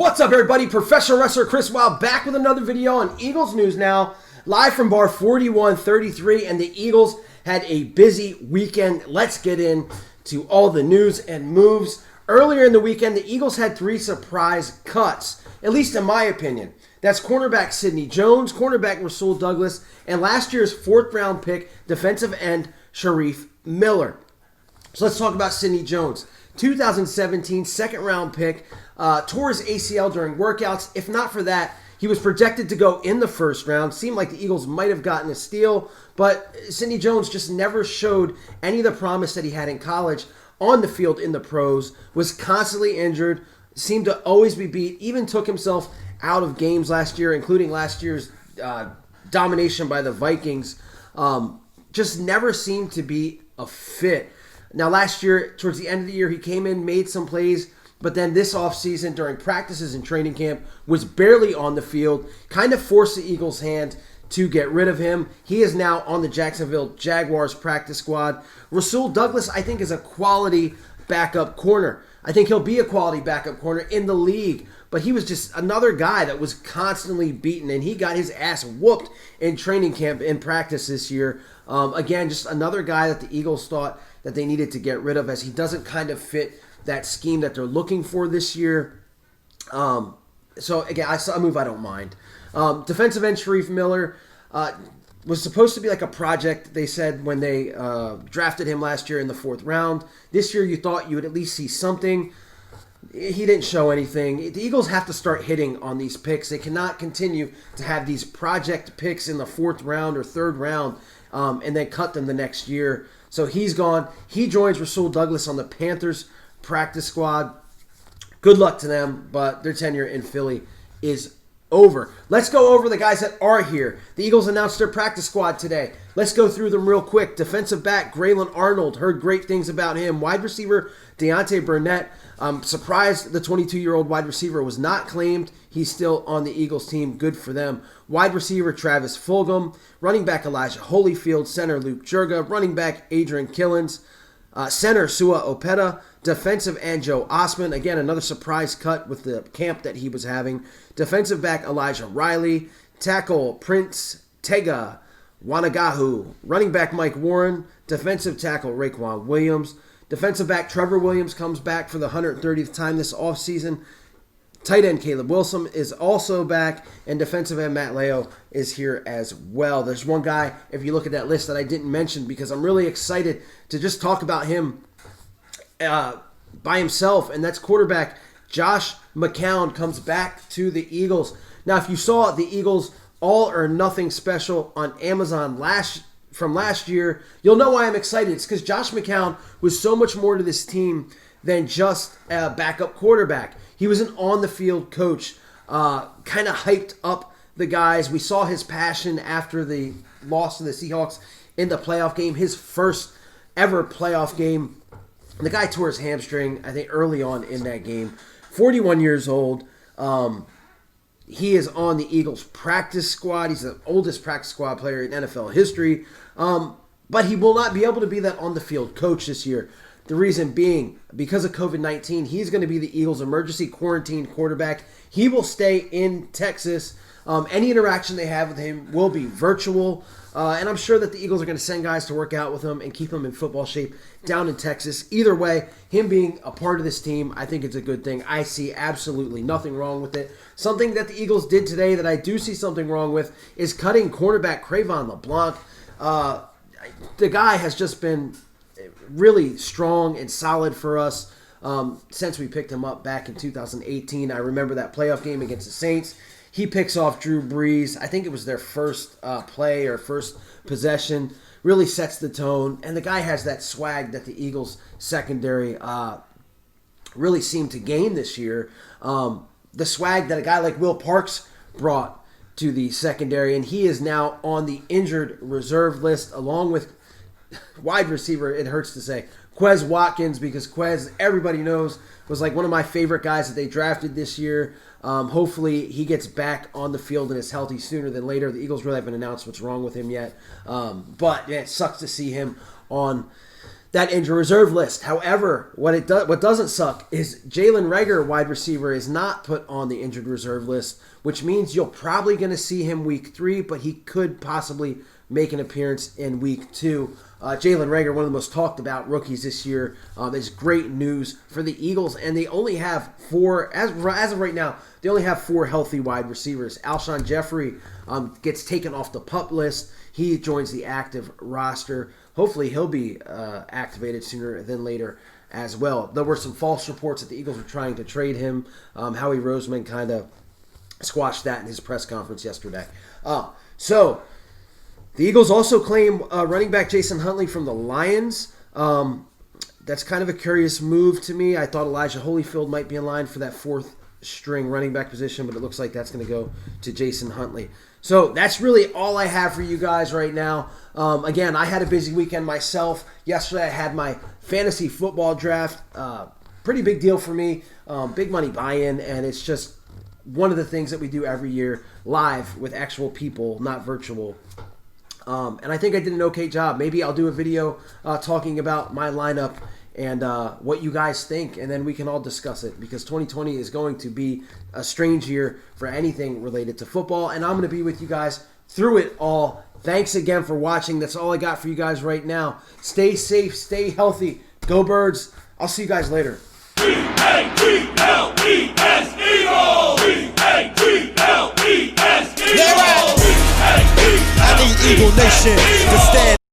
What's up, everybody? Professional wrestler Chris Wilde back with another video on Eagles news now, live from bar 4133, and the Eagles had a busy weekend. Let's get into all the news and moves. Earlier in the weekend, the Eagles had three surprise cuts, at least in my opinion. That's cornerback Sidney Jones, cornerback Rasul and last year's fourth-round pick, defensive end Sharif Miller. So let's talk about Sidney Jones. 2017 second-round pick, tore his ACL during workouts. If not for that, he was projected to go in the first round. Seemed like the Eagles might have gotten a steal, but Sidney Jones just never showed any of the promise that he had in college on the field in the pros, was constantly injured, seemed to always be beat, even took himself out of games last year, including last year's domination by the Vikings. Just never seemed to be a fit. Now, last year, towards the end of the year, he came in, made some plays, but then this offseason, during practices and training camp, was barely on the field, kind of forced the Eagles' hand to get rid of him. He is now on the Jacksonville Jaguars practice squad. Rasul Douglas, I think, is a quality backup corner. I think he'll be a quality backup corner in the league, but he was just another guy that was constantly beaten, and he got his ass whooped in training camp in practice this year. Again, just another guy that the Eagles thought that they needed to get rid of, as he doesn't kind of fit that scheme that they're looking for this year. So again, I saw a move I don't mind. Defensive end Sharif Miller was supposed to be like a project, they said, when they drafted him last year in the fourth round. This year you thought you would at least see something. He didn't show anything. The Eagles have to start hitting on these picks. They cannot continue to have these project picks in the fourth round or third round and then cut them the next year. So he's gone. He joins Rasul Douglas on the Panthers practice squad. Good luck to them, but their tenure in Philly is over. Let's go over the guys that are here. The Eagles announced their practice squad today. Let's go through them real quick. Defensive back Graylin Arnold, heard great things about him. Wide receiver Deontay Burnett. Surprised the 22-year-old wide receiver was not claimed. He's still on the Eagles team. Good for them. Wide receiver Travis Fulgham. Running back Elijah Holyfield. Center Luke Jurga. Running back Adrian Killens. Center Sua Opeta. Defensive end Joe Osman. Again, another surprise cut with the camp that he was having. Defensive back Elijah Riley. Tackle Prince Tega Wanagahu. Running back Mike Warren. Defensive tackle Raekwon Williams. Defensive back Trevor Williams comes back for the 130th time this offseason. Tight end Caleb Wilson is also back, and defensive end Matt Leo is here as well. There's one guy, if you look at that list, that I didn't mention because I'm really excited to just talk about him by himself, and that's quarterback Josh McCown comes back to the Eagles. Now, if you saw the Eagles All or Nothing special on Amazon from last year, you'll know why I'm excited. It's because Josh McCown was so much more to this team than just a backup quarterback. He was an on-the-field coach, kind of hyped up the guys. We saw his passion after the loss to the Seahawks in the playoff game, his first ever playoff game. The guy tore his hamstring, I think, early on in that game. 41 years old. He is on the Eagles practice squad. He's the oldest practice squad player in NFL history. But he will not be able to be that on-the-field coach this year. The reason being, because of COVID-19, he's going to be the Eagles' emergency quarantine quarterback. He will stay in Texas. Any interaction they have with him will be virtual. And I'm sure that the Eagles are going to send guys to work out with him and keep him in football shape down in Texas. Either way, him being a part of this team, I think it's a good thing. I see absolutely nothing wrong with it. Something that the Eagles did today that I do see something wrong with is cutting cornerback Cravon LeBlanc. The guy has just been really strong and solid for us since we picked him up back in 2018. I remember that playoff game against the Saints. He picks off Drew Brees. I think it was their first play or first possession. Really sets the tone. And the guy has that swag that the Eagles secondary really seemed to gain this year. The swag that a guy like Will Parks brought to the secondary. And he is now on the injured reserve list along with wide receiver, it hurts to say, Quez Watkins, because Quez, everybody knows, was like one of my favorite guys that they drafted this year. Hopefully he gets back on the field and is healthy sooner than later. The Eagles really haven't announced what's wrong with him yet. But yeah, it sucks to see him on that injury reserve list. However, what doesn't suck is Jalen Reagor, wide receiver, is not put on the injured reserve list, which means you're probably going to see him week 3, but he could possibly make an appearance in week 2. Jalen Reagor, one of the most talked about rookies this year, is great news for the Eagles, and they only have 4, as of right now, they only have 4 healthy wide receivers. Alshon Jeffrey gets taken off the PUP list. He joins the active roster. Hopefully he'll be activated sooner than later as well. There were some false reports that the Eagles were trying to trade him. Howie Roseman kind of squashed that in his press conference yesterday. So the Eagles also claim running back Jason Huntley from the Lions. That's kind of a curious move to me. I thought Elijah Holyfield might be in line for that 4th string running back position, but it looks like that's going to go to Jason Huntley. So that's really all I have for you guys right now. Again, I had a busy weekend myself. Yesterday I had my fantasy football draft. Pretty big deal for me. Big money buy-in, and it's just one of the things that we do every year live with actual people, not virtual. And I think I did an okay job. Maybe I'll do a video talking about my lineup and what you guys think, and then we can all discuss it, because 2020 is going to be a strange year for anything related to football, and I'm going to be with you guys through it all. Thanks again for watching. That's all I got for you guys right now. Stay safe, stay healthy. Go Birds. I'll see you guys later. E-A-G-L-E-S Eagles! E-A-G-L-E-S Eagles! I need Eagle Nation to stand.